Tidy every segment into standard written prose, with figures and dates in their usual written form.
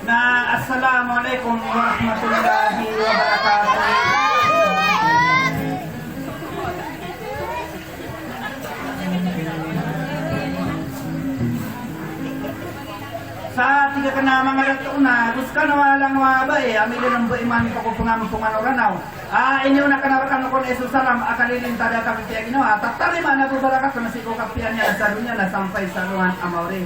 Nah, assalamualaikum warahmatullahi wabarakatuh. Sa tiga kena mangalat una, gusto na walang wabay, amilin ng iman ko kung pangampungan oranaw. Ini una kanarakan ko na Salam, akalilin tada kami tiya ginawa, tatari man nagubarakat na si Kukapian niya sa dunya na sampay sa ruhan amore.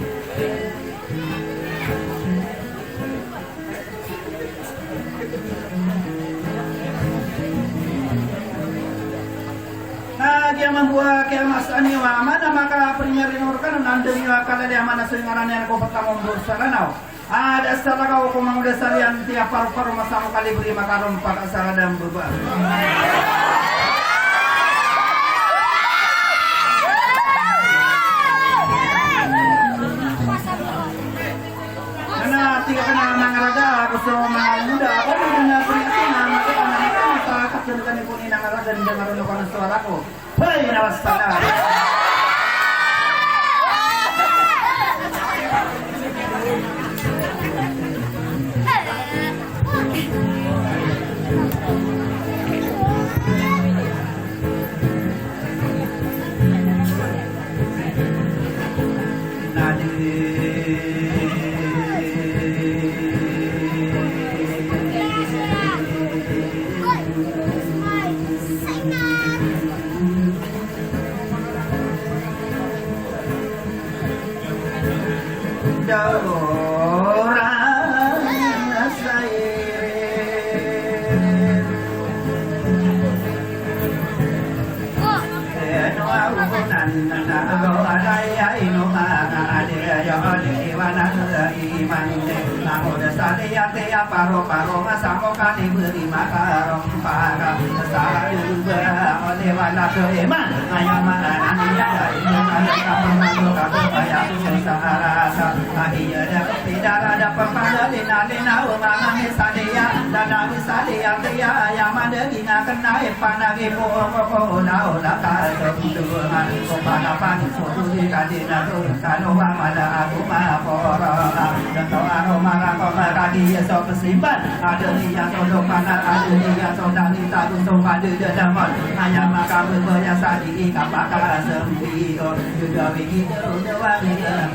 Dia membuat kaya mas aniwa mana maka penyarin urkan nandung ya kala dia mana sengaran yang kau pertama bersaranau ada salah kau kumang udah salian tiap paru-paru masa kali beri makaron pak asal dan berubah karena tiga kena mangaraga aku suruh muda aku dengan perhatian maka anak masyarakat dengan pun inangaraga dan dengar nukan suaraku. Hai nawasana. Paro-paro masamo kali beri makarong para salah juga oleh wana keeman ayam mana dia ada kamu kamu kayak sesarasa akhirnya tidak ada pempada lina umama misalnya dan misalnya dia ayam ada gina kena panagi po olah kalau tuhan kepada pan suatu di kadina tu kalau ada aku mapora dan tahu aroma kadi so kesimpan ada yang tolong panas ada yang tolong kita untuk pada dalam hanya maka berbiasa di kapal sempio juga begitu doang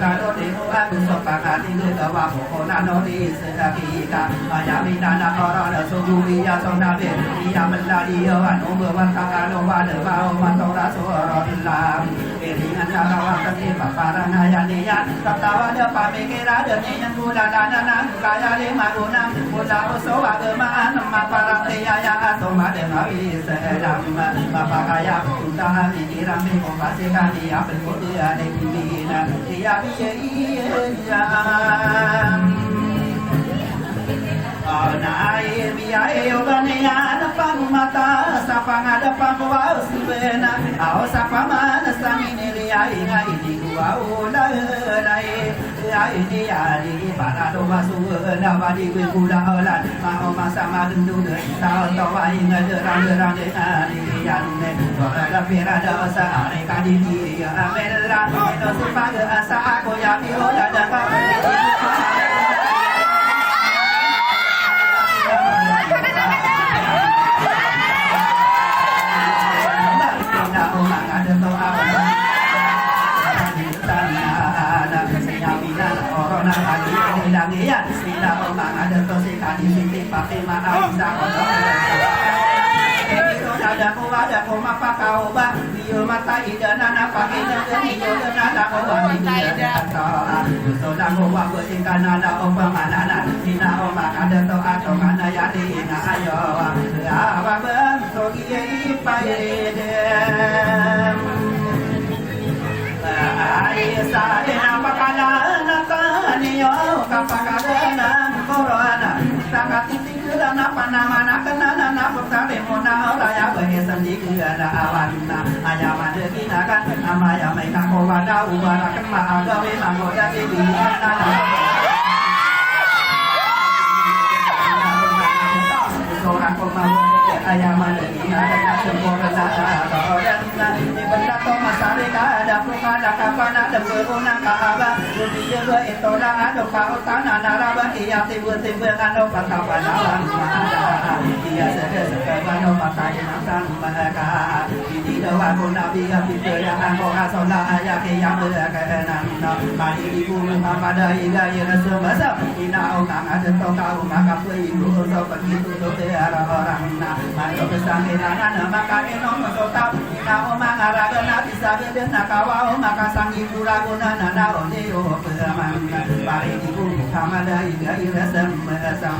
kalau demo aku sepakat itu bahwa pokoknya di sedekika hanya minta orang suruh dia sonabe dia meladi anu berwantang anu pada mau mantau rasulullah dengan cara waktu paparan ayat dia tertawa ada pemikiran ada yang bulan dan kaya lima guna muda usaha kemaan maparang dia yang atau madem awi sedang bapak kaya sudah pikiran mengopasikan dia berkuda di bina dia biaya naik biaya oganya depan mata sapa ngadepan kuau sibena au sapa mana samini liai ngai di kuau lai ini di para doa suena badi kuda holan mau masa magendu de tahu tahu ingat derang dengan yang ne ada pira dosa mereka di dia amela itu supaya asa aku yang diolah dan ada tosika di sini pakai mana bisa ada koma pakau ba dia mata ida nana pakai negeri dia nana koma ida sudah koma bertingkah nana koma nana ina koma ada to atau mana ya di na ayo apa bentuk ini paydem Aisyah apa kalana taniyo kapakadana corona sangat tinggi dan apa nama kenana apa kali mona raya behesan di ada awanna hanya ada binakan nama yang mereka kawada ubara kema agawe mangoda di bina orang pemau ayam ada binakan semua ada benda to masarika ada pukada kapana ada berunang kahaba Dunia itola ada pautana naraba Iya tiba-tiba ada patapanawan Iya sedang-sedang pakai nasan mereka Ini doa nabi Abi yang aku asola ayat yang berkenan Mari ibu Muhammad Iga ira semasa Ina orang ada tahu maka beribu Untuk begitu orang maka kesangkiran maka enom tahu Ina omang aragana bisa berdena kawau Maka sang ibu raguna nana oneo peraman Mari ibu Muhammad Iga ira semasa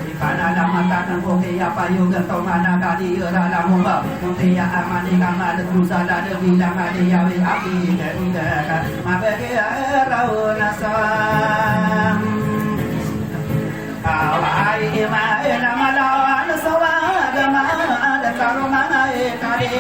Ipana mata koke apa yoga tomana kadi ira lamumba Muntia amani kamad kusala de bilang ade yawi api dan maka rauna sam awai ma ena malawan sawadama ada karumana kade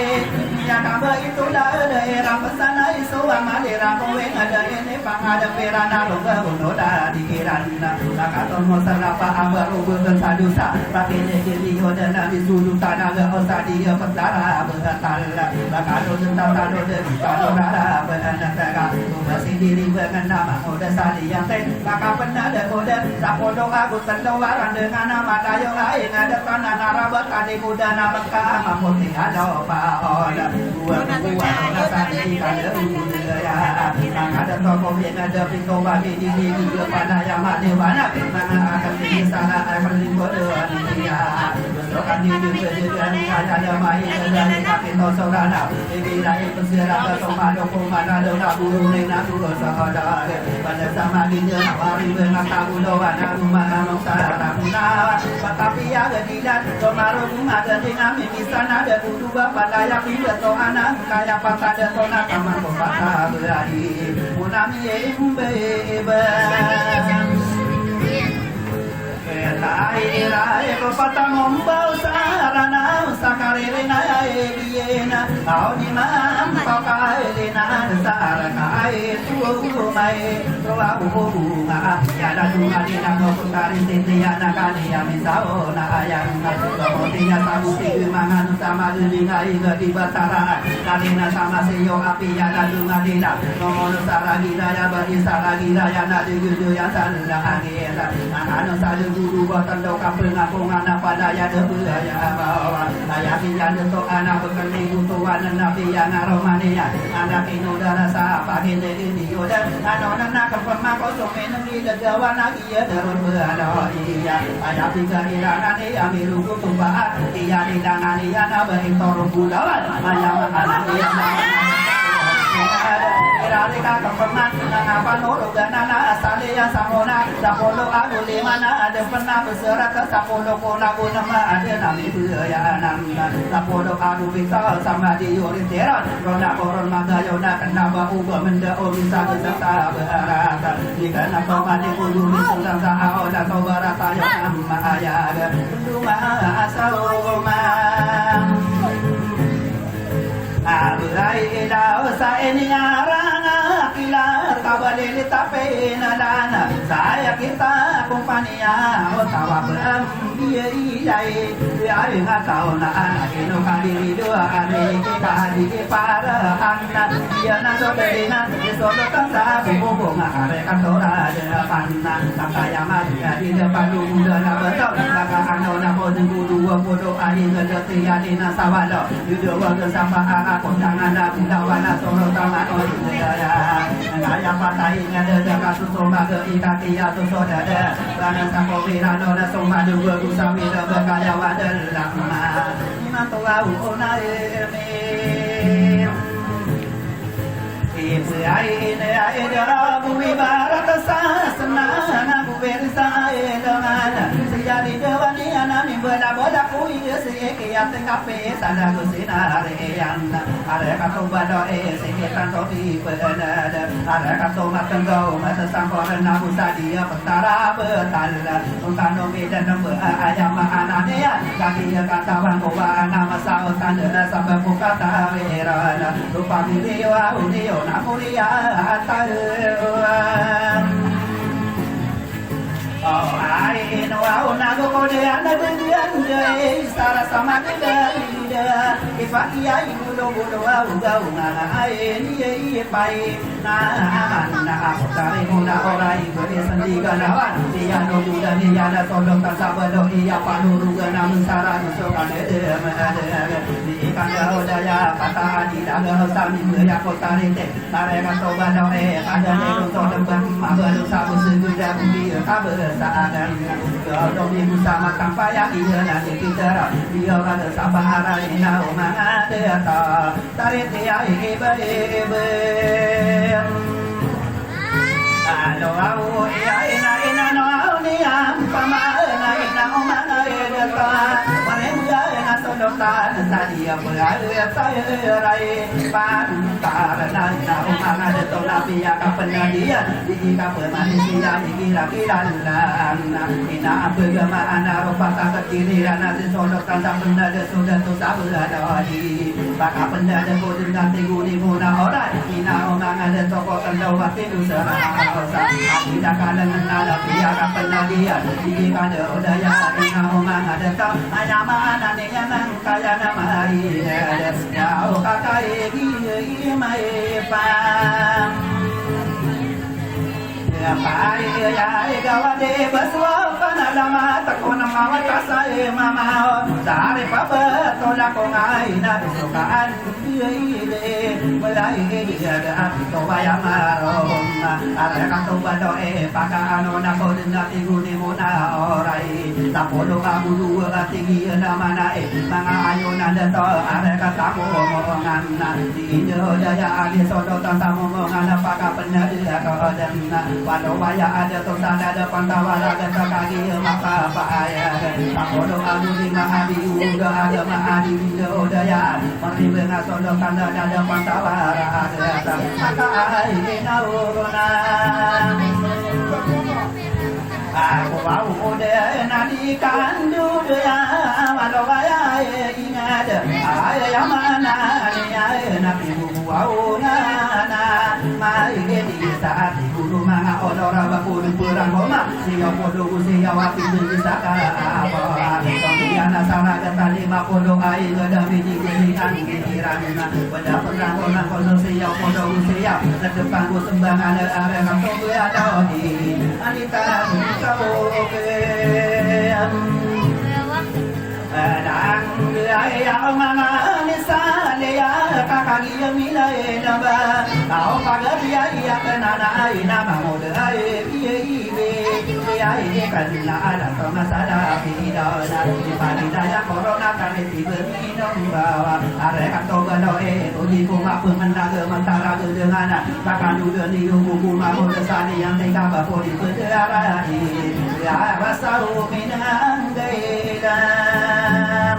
ya kabar itu daerah pesana isu amalira kowe ada ini pangada perana loba unoda dikirana maka tomo sarapa ambaru benten sadusa pakene kiri oda nabi sulu tanaga osadia petara betal maka dosen tado de kadora benaka masih diri nama oda sali yang teh maka penada oda sapodo aku tendowaran dengan nama dayo lain ada tanah narabat kade muda nama ka mamuti ada pa oda dua tadi kada ya ada toko yang ada pintu bagi di juga pada yang mati mana mana akan di sana akan dibuat dia besokan di juga ada mai dan kaki saudara di lain pesirata sama doko mana ada buru nena dulu saudara pada sama dia hari dengan tabu doa rumah nusantara tetapi ya tidak kemarin ada dinamik di sana ada dua pada yang tidak anak kaya patada tona kamar kota berani munami imbeba Rai rai ko patangom bau sarana sakarena biena au di mam pakailena sarana tu mai roa bunga ya da dunga di namo kari tetiana kali ya misao na ayang kemudian tamu ti mangan sama dingai di batara kalina sama seyo api ya da dunga di na nomono saragi daya bagi saragi daya na di gudu ya sanda angela anu salu guru botan do kampung ngapungan pada ya debaya bawa ayah pian to anak bekeni butuhan nabi yang aromania anak inudara sa pagi ini yoda anon anak kepemako somen di degawana iya darun berado iya ayah tiga ilanan iya miru kutumbaan iya didangan iya nabahin torung budawan ayah makanan iya Rika kepeman apa nuru ganana asale yang samona sapolo aku di mana ada pernah berserat ke sapolo kona nama ada nami buaya sapolo aku bisa sama di orienteran roda koron magayona kenapa ubah menda bisa beserta berharap jika nampak mati kudu misal sahau dan saudara saya nama ayah rumah asal rumah Aburai ila sa eniarana kilar kabali tape nadana saya kita kompania otawa dia ilai ya ngatau na anak ino kali dua ane kita di para anak dia na soberina solo tanta bubu ngare kantora de panna takaya mati di depan muda na betul maka ano na bodu bodo ani ngedoti ani na sawalo yudo wa sampai kondangan dan dawana solo sama ya ngaya patai ngada jaga susoma ke ikati ya susodada lanan sangko wirano na soma dua kusami da berkaya wadal lama mantu au onae Ibu aine aida bumi barat sasana na bubersa aida sejadi dewani anani bola kui seke ya kape sana kusina reyan are kato bado seke topi pada are kato matenggo mata sangkoran na busadia petara betal untano medan nomor ayam anane ya kaki katawan ko nama sautan sampai buka tawerana lupa video audio Namulia ataruan Oh ai no au nago kode anda dengan jai sara sama dengan Ifakia ibulo bulo uga unga ni pai na na aku cari muna orang iberi sendiga lawan dia no buda dia na tolong kasabado ia panuru gana mensara nusokan di ikan daya kata di dalam sami ya kota rite mereka coba doa ada negro tolong mabalu sabu seguda di kabar saagan kalau di bersama kampaya dia nanti kita dia ada sabara ina umang ada tarik dia ibe alo au ya ina no ni am pama ina umang ada ta manusia na solotan tadi apa ada saya rai pantar na umang ada to nabi ya kapan dia di kapan manusia kira-kira ina bergama ana rupa tak kiri ana solotan tak benda sudah tu tak berada di baka benda ada bodoh nanti guni muna orang ina umang ada toko kandau hati usah tidak kalangan ada pihak kapan dia di kada udaya ina umang ada tak hanya mana ni yang kaya nama hari ya kakai gi mai pam ya pai ya gawade baswa kana lama takon mama kasai mama dari papa tolak ko ngai na sukaan ile mulai dia ada to baya marom ada ka to bado paka ano na ko na tiguni muna orai tapolo kamu dua tinggi na mana mga ayo na to ada ka tamu omongan na dinyo daya ali sodo tamu omongan paka benar dia ko dan walau baya ada to sana ada pantawala ada kaki maka bahaya tapolo kamu di mahadi uga ada mahadi dinyo daya mari benga sodo tanda ada pantawala ada maka ai na uruna aku mau udah nanti kandu dia walau baya ingat ayah mana ni ayah nabi buau nana mai di saat guru manga odora bakul perang goma siya podo siya wapi di saka apa pembiana sana kata 50 ai ada biji giliran kirana pada perang goma kono siya podo siya depan ku sembang ada arang to ada di anita dan ayah mana misalnya ya kakak dia milai nama kau pagar dia ia kenana nama mode ini karena ada masalah pidana di daya corona kami tiba minum bawa arek atau gadoe di rumah pemendaga mentara dengan bahkan dulu di buku mau desani yang tinggal bapo di berdarah ya rasau minang gailam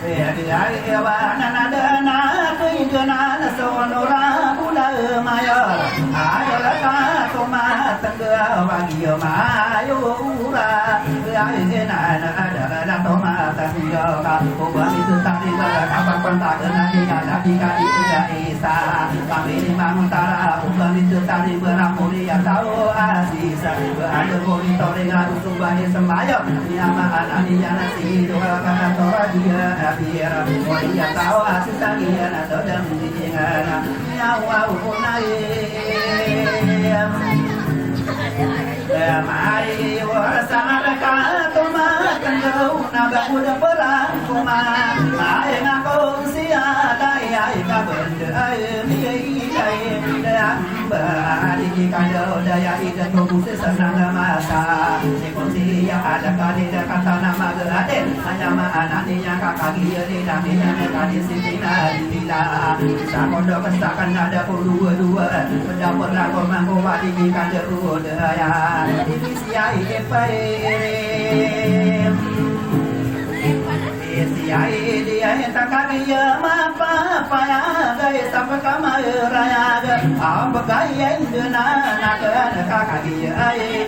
dia wana nadana kidana sonora pula mayor ada ka toma tangga bagi mayo ura aina ada toma tangga ka oba itu tadi kapan kontak nanti ada dikali udah isa kami di mantara oba itu tadi beramuri ya tahu asisa ada monitor dengan subahnya sembayo nyama anak dia nasi dua kata tora dia biar dia tahu asal dia atau dan dingan nyawa unai mari wasana ka tuma kandau naga udah perang kuma ai ngako sia dai ai ka benda ai mi ai dan bari kandau daya ida tubuh senang masa sekosi yang ada kali kata nama gerade hanya mana ni yang kakak dia ni dan dia kali sitina bila sakondo kesakan ada dua benda perang komando wadi kandau daya Siai dia hentak kaya mapa paya gaya sampai kamar raya apa gaya indena nak kakak dia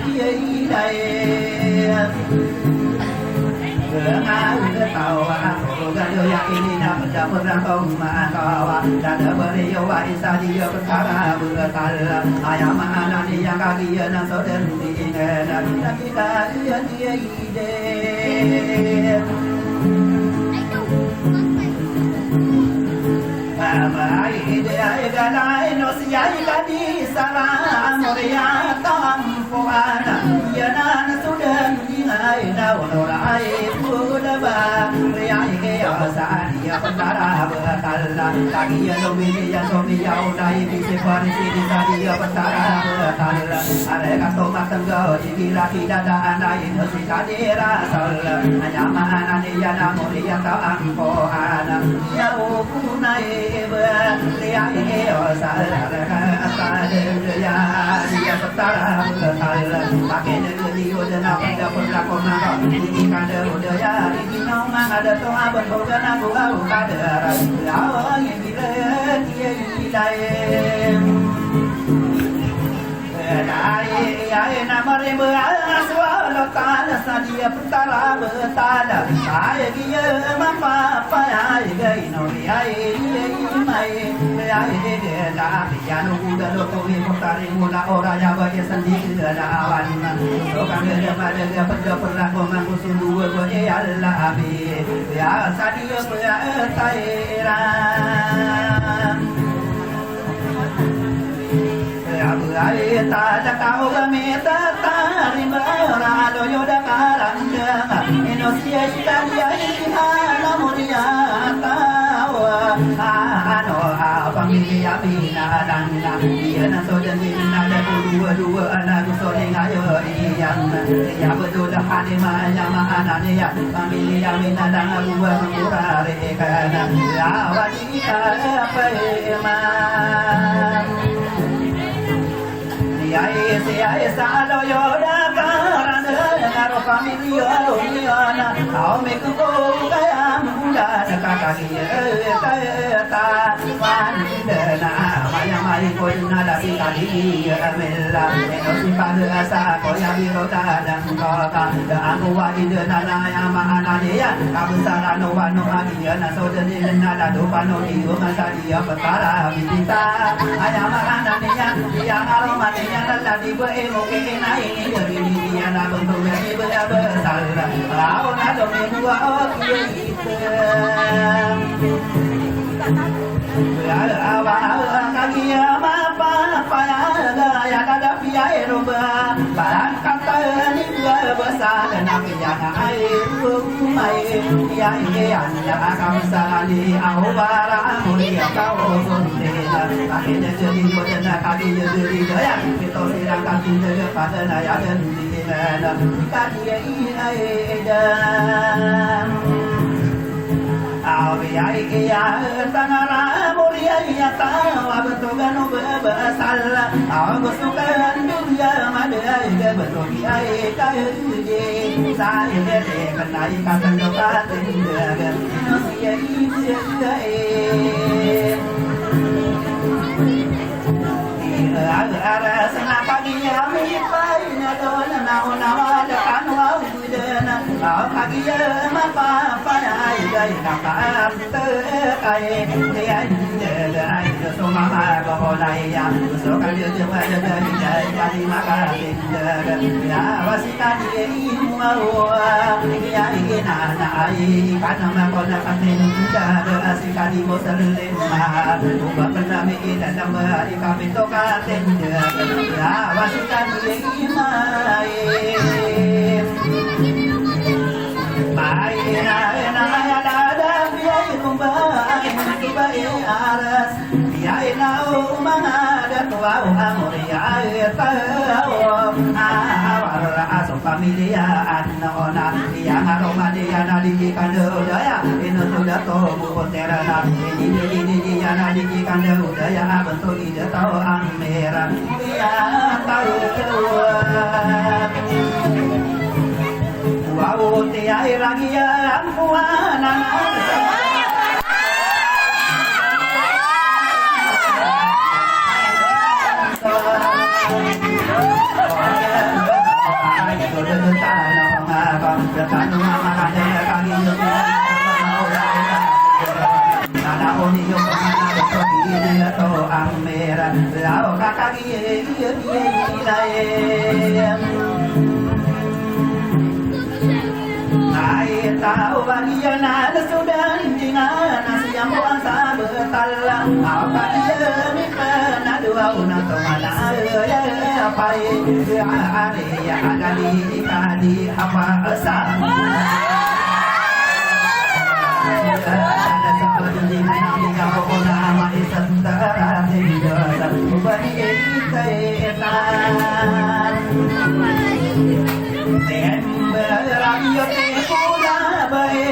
dia Dengar tawa aku gado yakini nak berang kau makawa dan beriyo waisa dia perkara bertal ayam mana ni yang kaki nak sodan diingat kita dia ide mai dia galai no siai kadi sara moria tampuana yana sudan dinai na orai pulaba riai ke asa dia pentara betalla kaki ya nomi ya udai bisi parisi di dia pentara betalla are kato matenggo dikira tidak ada anai no sikadira sal hanya mana dia na moria tampuana ya ukunai riai asa asa dia dia pentara betalla pakai dia udah pada perlakuan ini kada budaya ini nama ada toa berboga nabu au kada lawa yang bila dia ilai ai nama remba aswa lokal sadia pentara betala ai dia mapa pa ai gai no ai mai ai dia dah piano udah lo kau ni pentari mula orang yang bagi sendiri lawan so kami dia pada dia pada perlaku mangusung dua ko Allah abi ya sadia taira ai ta da kau kami tatari beralo yoda karanda enosia italia ihana muria tawa ano familia bina dana dia na so jadi ada dua anak so ayo yang ya betul dah hadi maya mana ya familia bina dana dua kurare kana ya wanita apa Ai salo yoda karana karo familia loiana au me ko kaya mula kakaki ta pandana maya mai ko na la si kali amela eno si pada asa ko ya birota dan ko ta da anu wa ide na ya mahana ya kabusara no wa no agia na so de na da do pano di o masa dia petara bita aya mahana ya aroma ya la di bo emo ke na ini dari dia na bentuk ni besar au na do me dua o ya awa kaki apa ya ada pia eroba barang kata ni besar dan pia air mai ya anda akan sali au barang mulia kau bunda akhirnya jadi bodoh kaki jadi ya kita sedang kaki pada naya dan di mana kaki dan Awiai kia tanara muria ya tawa betogano bebasala aku sukan dunia madai ke betogi ai kai sai de kenai katan dokatin de no sia ara sana kagiya mi pai na don na ona wala kanwa udana kagiya ma pa pa ai dai ka ka te kai te ai de ai so ma ma ko dai ya so ka de ma de dai ya di ma ka de ya wasita di ma wa ya ina na ai kana ma ko na ka te da asika di mo sallen ma ba pernah mi ina na ma di ka to ka ya wasikan mai mai na ya da biai kumbai kumbai aras biai na umana da tua amor ya tao awar aso familia anona ya aroma dia na di kando ya ino sudah to botera na ini ya na di kando ya bentuk ide tao amera ya tao wow te ai lagi ya puana tahu bagian ada sudah dengan nasi yang puasa bertala apa dia ni pernah dua una tomana ya pai hari ya ada di kadi apa asal ada seperti ini kau nama isentara hidup ubani kaitan temberam yo te pula bae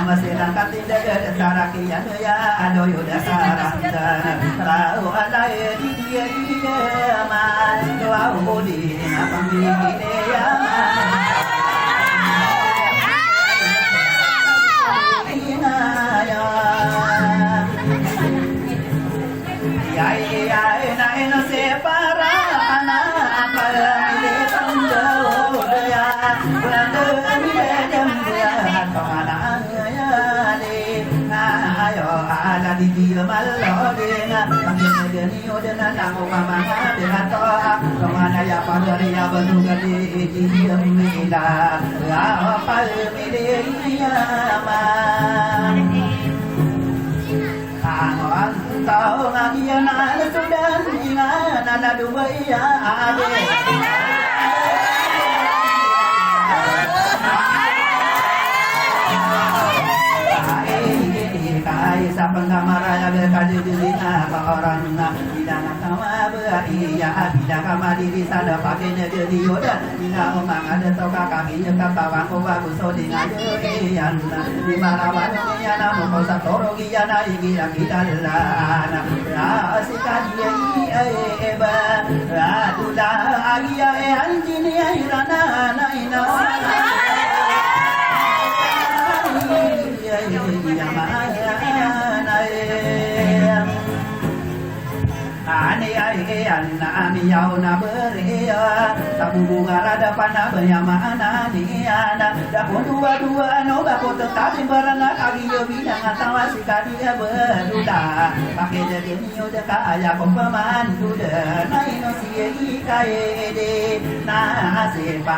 masilang katinda gada saraki yan ya adoyo da saranda rao alay di man doa udi na pambili ya no se para ana para le tango ya cuando me llama kamana ya le ayo ala di dia malodena panggil ni odena namo mama de to kamana ya padari ya benuga di dia mila apa me ya ma tao ngagia na sudan ina na dubai ya ade kai sa penggamara ya berkaji dina ka orang na bidang sama beria bidang kama diri sada pakainya jadi yoda dina omang ada toka kaki nyekap bawang ko bagus so dina jerian di marawan ya namo ko sa torogi ya na igi ya kita lana asika dia eba radula agia anjini ya irana na ina ani ai anna ami yau na beria tabu bunga rada pana benyamana ni ana da dua no ba ko tetap barana kagi yo bidang atawasi kadia beruda pakai jadi nyo de kaya ko paman duda nai no sie kai de na se pa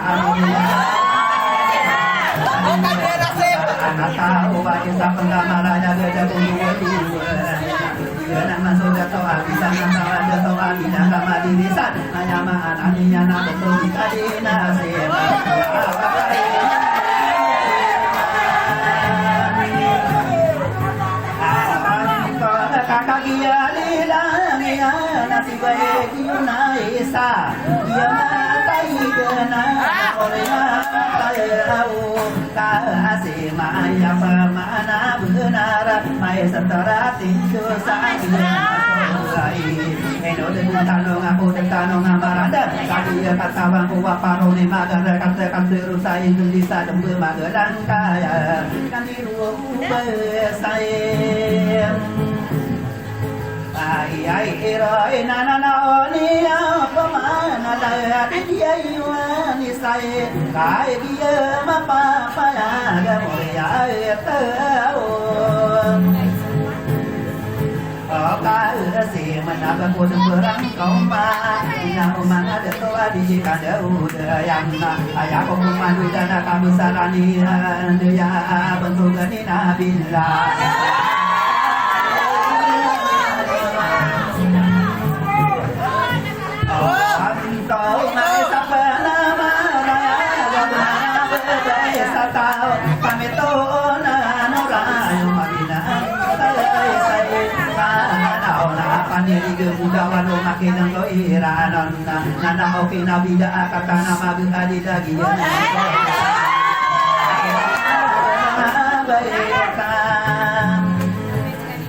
anak tahu bagi sapenggamara jaga jagung dua dia nama sudah tahu bisa nama raja tahu bisa nama dirisan hanya maan aninya nama betul dikadina seba kakak dia lilang ya nasi baik yuna isa dia matai kena oleh tahu kasih maya pemana benar maya setara tinju saja eno dengan tanong aku dan tanong ambaranda kaki kata bangku parone magar kata terusai gelisah dembe magalang kaya kan di ruang besar ai ero nana oni apa mana dah dia yuani sai kai dia mapa ya ga moya tahu ka si mana ba ko berang kau ma ina umang ada to adi kada udayang ayah ko mandu dana kami sarani ya bentuk ni nabila Pandiri gebudawan lo makin lo iranon nana oke nabida kata nama bihadi lagi ya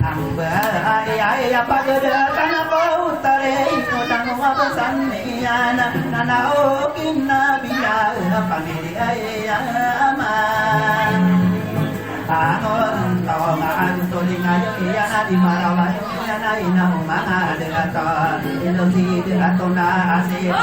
amba ay pagada kana ko tare no tango abasan niana nana oke nabida pandiri ay aman anon tawa anu toling ayo iya di marawan na ina umanga derato indosi deratona asih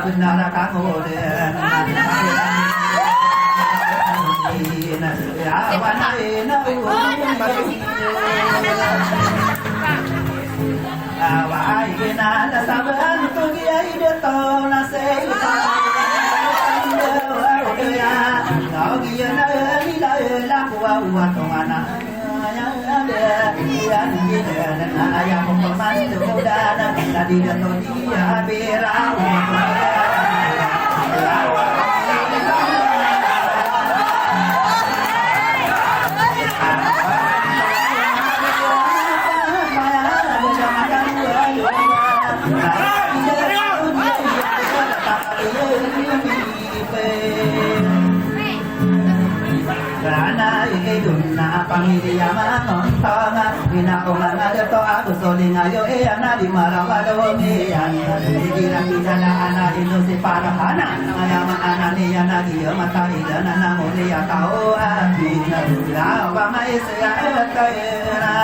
benar kamu dan ya wana ina awai ina saban tu dia ide to na se buat tongana yang ada yang dan ayah pembantu dan tadi datang dia berau Karena iduna pamilya manontonga Minakuman adato ako solingayo Eana di marawado Eana Igilang idalaana ino si parahana Ayaman ananiya nagiyo Mataidana namuliya tao Abina Lawa maisya Kayana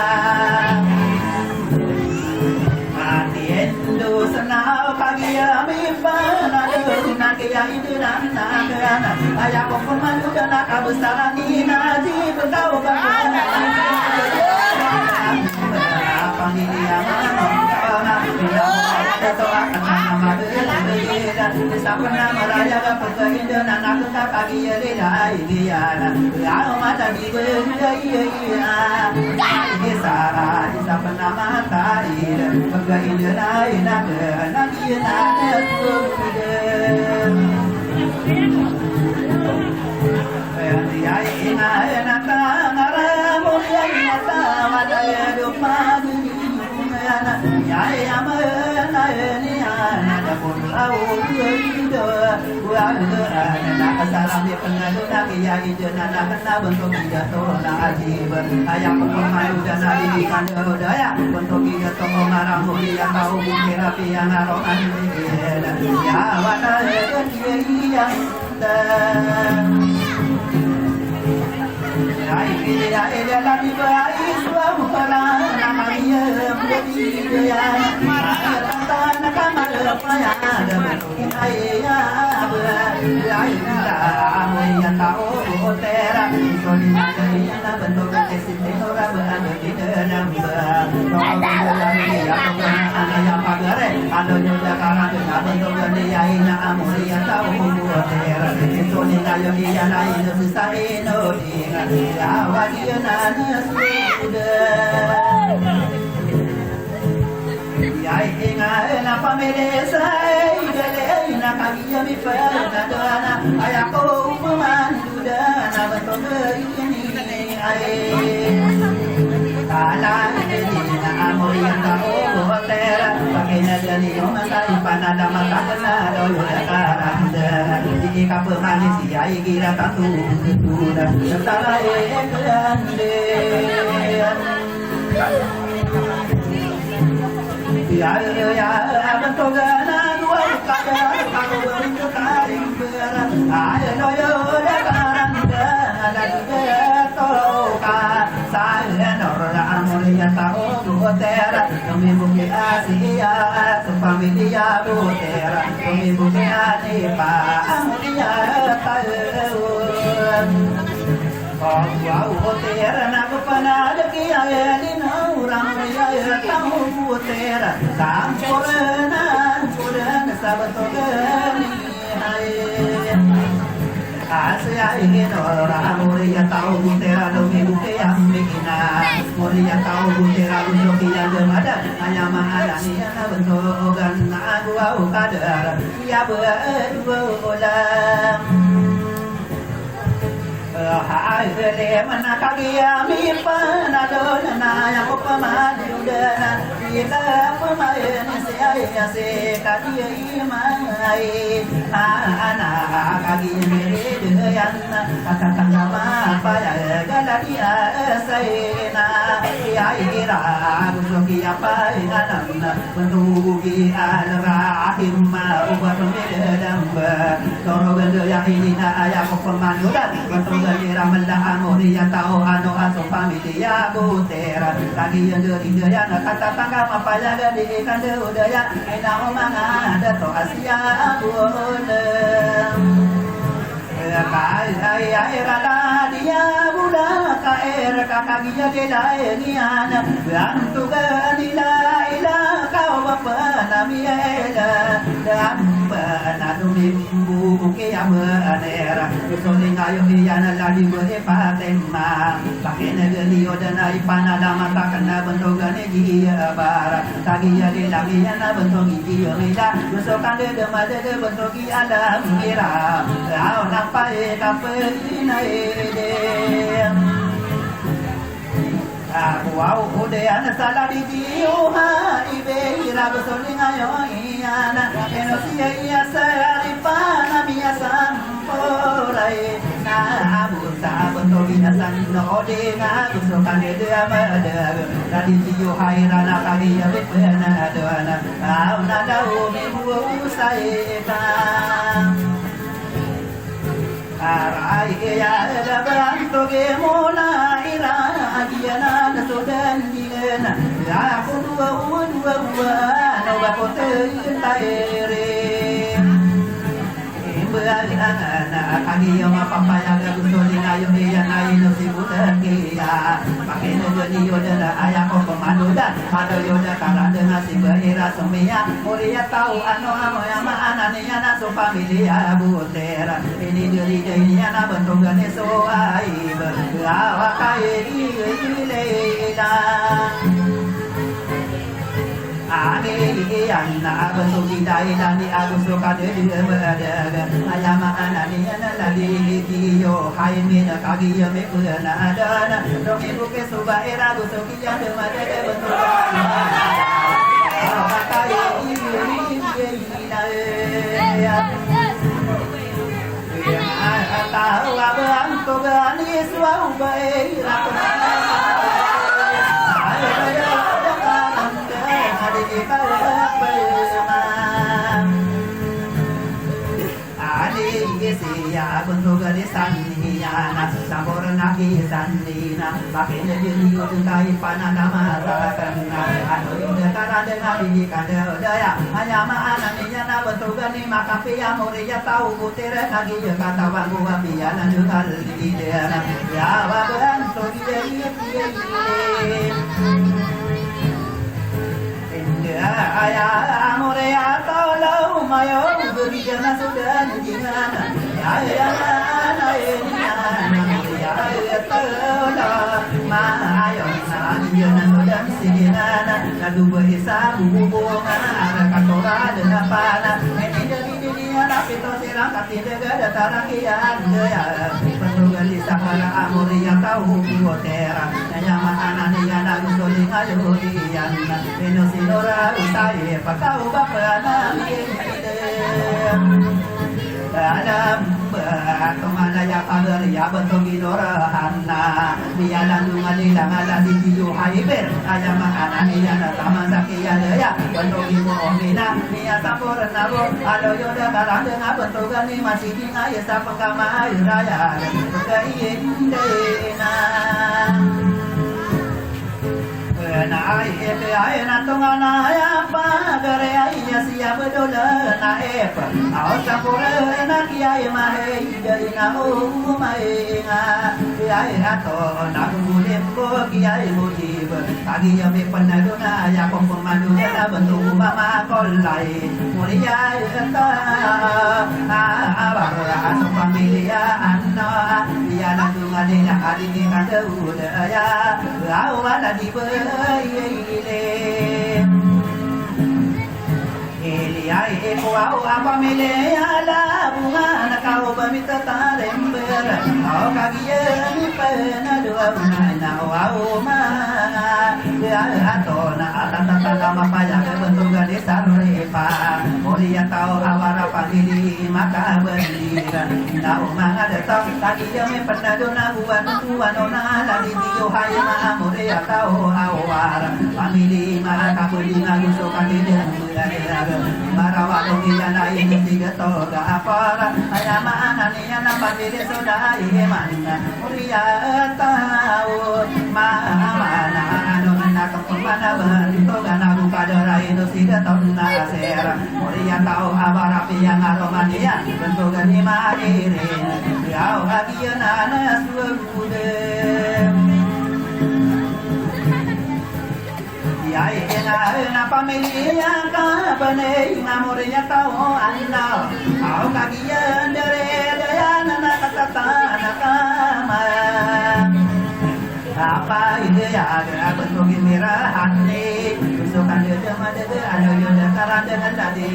Atiendo sana kagiya mipana Nakiya iduna nakana Ayako kumanu dana kabusaran inaji Bertau bakana Panggilia manongkana Dato akan nama berada Bisa pernah merayakan perkeindahan Aku tak kagiya lila iliana Lalu mata di bergaya Bisa pernah mata ida Perkeindahan enak Nagiya Asya ingin orang mulia tahu butera domi buke yang mikina mulia tahu butera untuk yang demada hanya mengalami yang bentukan aku au kadar ya berulang hai le mana kagia mi pana dona yang upama dudana kita pemain saya se kagia imai ana kagia yang kata nama apa ya galadia sayna ya ira gusuki apa inana bentugi alrahim ma ubat medam torogan ya inina ayah pemanudan Gera melah mulia tahu anu aso pamilia butera lagi yang diri yang kata tangga apa ya dari ikan udaya ina omanga dato asia boleh kaya era dia bulan kaya kakagia dia niana bantu ganila ila kau bapa namiela dan panadu mimbu ke amanera Gusoling ayo iyana lagi boleh patema. Pakai negeri odana ipana lama takkan bentukan dia barat. Tagi jadi lagi yana bentuk dia mila. Gusokan dia demam dia bentuk alam kira. Kau nampai kapal ini. Wow, udah salah di jiwa, ibe ira bersoling ayo iana, enosia ia seripana biasa porai, na abusa bentuk biasa node ngaku sokan dia mada, tadi jiwa hairana kali ya benar doana, kau nada umi buat saya. Arai ya ada bantu gemona ira agiana na sodan dilena ya aku dua no bakote taere bali ana kali yang apa yang gusto dinayo iya na ino sibutan kia pakai jadi yoda ayah ko komandoda ada yoda karena dengan si berira semia mulia tahu ano amo yang mana nih ana so familia butera ini diri ini ana bentuk gane so ai berlawa kai ilela Ani anna bentuk dai dan di agus roka de berada ayama anani ana di dio hai mina kagi ya me kuna ada doki buke suba era gusoki ya de made bentuk pakai ini tahu abang tu gani suau bae Siya bentuk dari sandinya nas sabor nagi sandina pakai negeri untuk kai panada mata kena anu indah karena dengan di kada daya hanya mana ninya na bentuk dari maka pia muria tahu butir nagi kata bangku apia na jual di dia ya bentuk dia ayah muria tahu mayo berjana sudah jangan ya mayo na sudah sinana lalu berisa bunga ada katora dengan pana ini dari dunia tapi to serang tapi negara tarakian ya penugali sakala amuria tahu biotera nanya mana nia na gusoli ayo dian eno sinora usai pakau bapana Adam kemana ya kabar ya bentuk ginorahanna dia lalu ngalila ngaladi jiu haiber ayam makanan dia na taman sakia ya bentuk gino omina dia sapor nabo alo yoda karang dengan bentuk gani masih dina ya sapengkama raya keindena na ai na tonga na ya pa gare ai ya sia bedola na epa au sapore na kia ma he dari na o mai nga ai na to na gule ko kia mo di pagi ya me panado na ya pom manu na bentuk mama kolai mulia ta ba anu familia anna ya na tunga de na adi ni kada uda ya au ala di Eliai eko apa mele ala bunga nakau pamita tarember au kagian pena dua na au ma ya atona atata lama paya bentuk gadis sarepa mulia tau awara pagili maka bendira nau manga datang tadi me pernah dona buan ona lagi dio hai ma mulia tau awara pamili maka kulinga gusukan dia Marawalo iyana ini tiga toga apara ayama anania nampak diri sudah imana mulia tahu mana anu anak kemana berito gana buka dera itu tiga tahun nasera mulia tahu abara yang aromania bentuk gani mahiri yau agian anas suude ya ina pamilya ka bane na moria tao anna au kagian dere daya nana kata kama apa ini ya ada bentuk merah hati usukan dia ada ada karan dengan tadi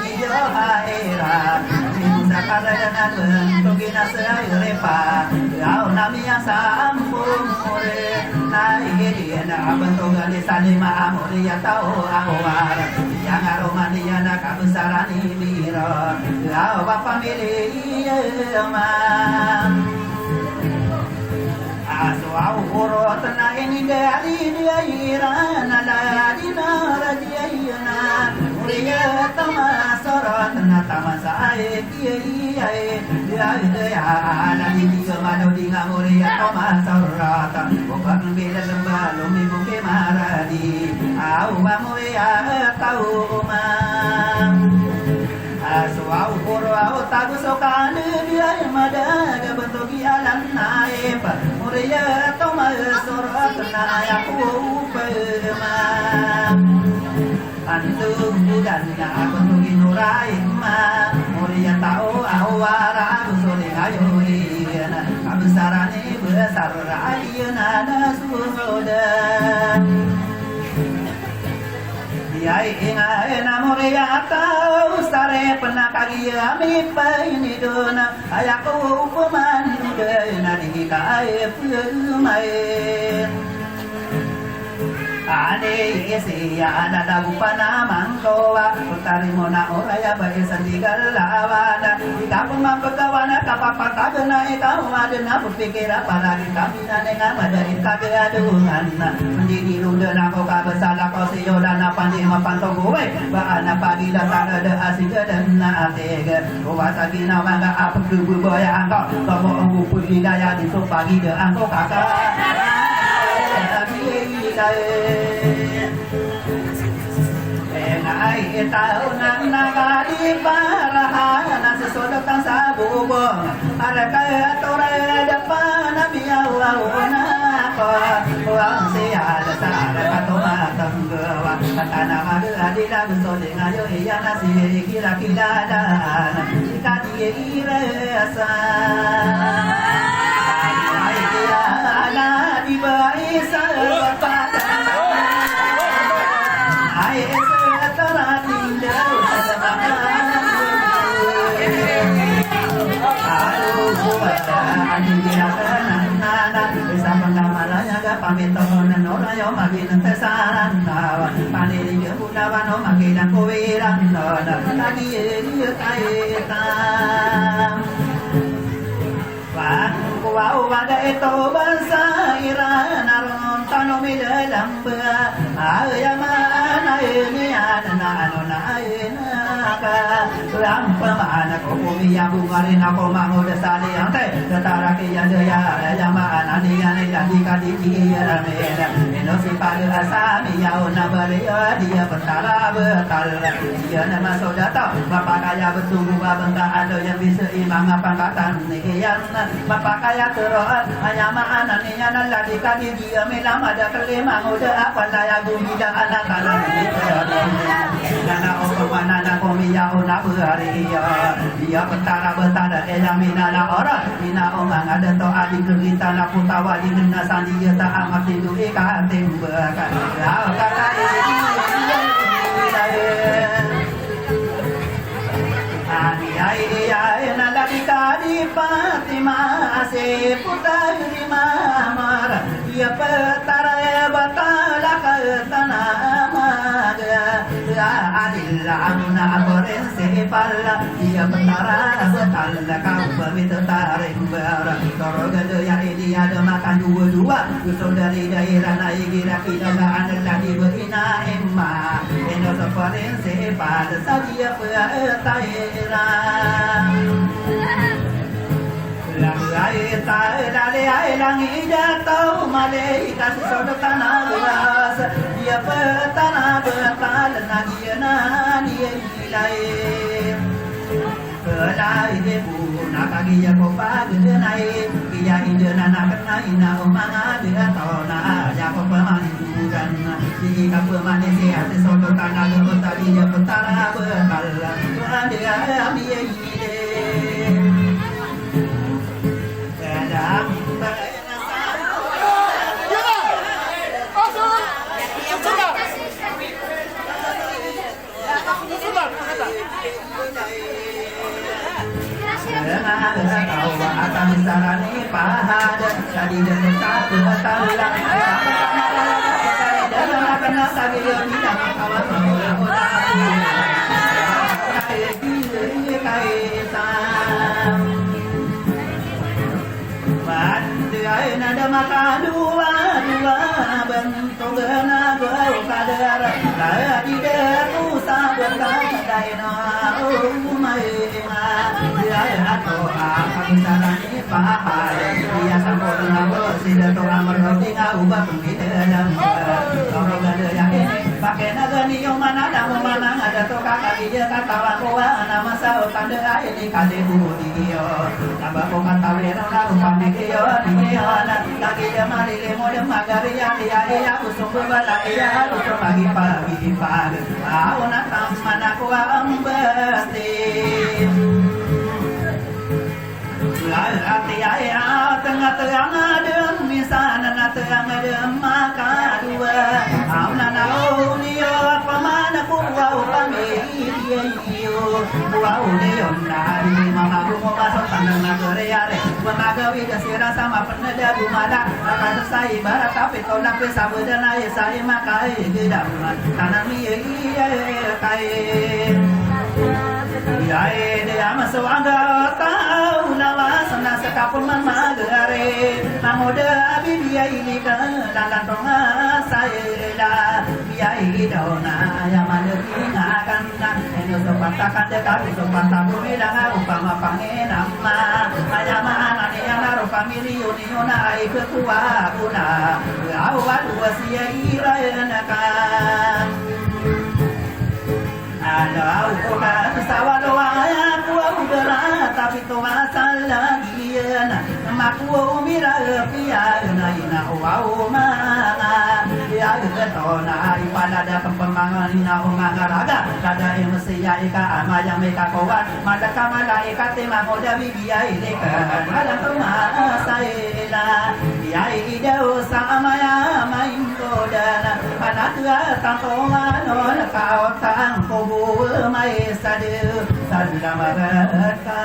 hijau aira bisa kada dengan bentuk nasa repa kau namanya sambung mure naik dia na bentuk lisan lima amore ya tahu awar yang aromanya nak kebesaran ini miro kau bapa milih mah aswau urut na ini dari dia irana la dina rajiyana uriya tama sorot na tama sae kiai dia dia ana di mana di nguriya tama sorot bukan bila lembalo mi buke maradi au mamuya tau aswau urau tagu sokan dia mada bentuk alam naib muriya toma surat na yaku pema antum budan ya bentuk nurai ma muriya tau awara busuri ayo ina absarani besar ayana nasudan Yai ina ena moria atau sare pernah kagi ami paini dona ayaku peman dona di kai pemai ane isi ya ada dagu panamang kowa utari mona oraya bae sandigal lawana ika pemam pekawana kapapa kagena ika umadena berpikir apalagi kami nane ngamadari kageadungan mendidi lundena ko kabesala ko siyo dana pandi mapanto gue baana pagi datang ada asing dan atege kuasa kina mangga apa dugu boya angko kamu anggu puji daya di pagi de angko kakak Enai tahu naga di parahan sesodokan sabubong Arakaya tora depan biawawuna Uang siada sada katoma tanggawa Takana madu adila gusoling ayo iya nasi kira-kira dan Jika dirasa Ayah di bayi sahabat pamitonan orayo maginan tesaran nawa paniri budawano maginan kuwiran nona lagi kaita wan kuau wada itu bangsa iran aron tanomi dalam ba ayamana ini ana anona ka lam pamana ko kumiya bungarin ako mangod sali ante tatara kiya daya ayamana ni ani lagi kadi dia mera eno si pada asami yau na bariya dia betara betal dia nama saudara bapak kaya bersungguh bangga ada yang bisa imang pangkatan niyan bapak kaya terus ayamana ni ana lagi kadi dia mera ada kelima udah apa saya bumi dan anak anak nana opana na komiya ona bariya dia betara elamina orang ina omang ada to adi kerita na putawa di nena sandi ta amat tindu ika tembaka kata ini ani ai na labita di Fatima se putari mamar dia betara batala katana adilla amna aboren sepalla dia betara batala kau begitu tarik bar toroga ya ini ada makan dua saudari daerah naik kira-kira ada lagi berina emma eno soparin sepalla saja petaira Langai tai langi jatuh malaikat sodok tanah luas dia petana bekal nagiana dia ilai kelai debu nakagi ya kopa genai dia indena nakna ina umanga dia tona ya kopa mandugan di kapal manusia sodok tanah luas tadi dia petana bekal dia dia Kau akan sarani pahada tadi dan tak tahu dalam kena sabiyo tidak kawan Bandai nada maka dua bentuk gena gua kadar lagi deku sabun kadai na umai ma dia atau akan sarani pahada dia sambut nama sida to amar tinga ubah pembidalam orang gada yang ini pakai naga ni yang mana nama mana ada to kakak dia kata lakoa nama sao tanda ini kade budi dia tambah bukan tawira na upami dia dia lagi dia mari le mo dia magari ya usung bala ya usung pagi pagi auna tamana ko ambasti hati ayah tengah-tengah ada misalnya tengah ada maka dua auna nau niyo pamana ko wow pamiliyo wow leon dari mama rumo masuk tanang nagare menagawi dasira sama peneda dumada akan selesai barat tapi tolak bisa berdana saya makai gedam tanam iya kai Yai dia masuk anda tahu nama sana sekapun magare namoda biya ini dalam tonga saya dah yai dona yang mana akan ini sepatakan dekat sepatakan bilang upama pangen nama hanya mana yang naruh familio ni ona ai ketua guna awal wasia iraenakan ada udah sawah doa aku udah tapi tu masalah dia maku umira pia ina wow mana dia ketona pada ada kembangan ina ngaraga ada yang mesti ya ika ama yang mereka kawan mada kamala ika tema moda biya ini kan malam tu masalah dia ide sama ya main kodana mana tua tantongan on kau tang ko mai sadu marata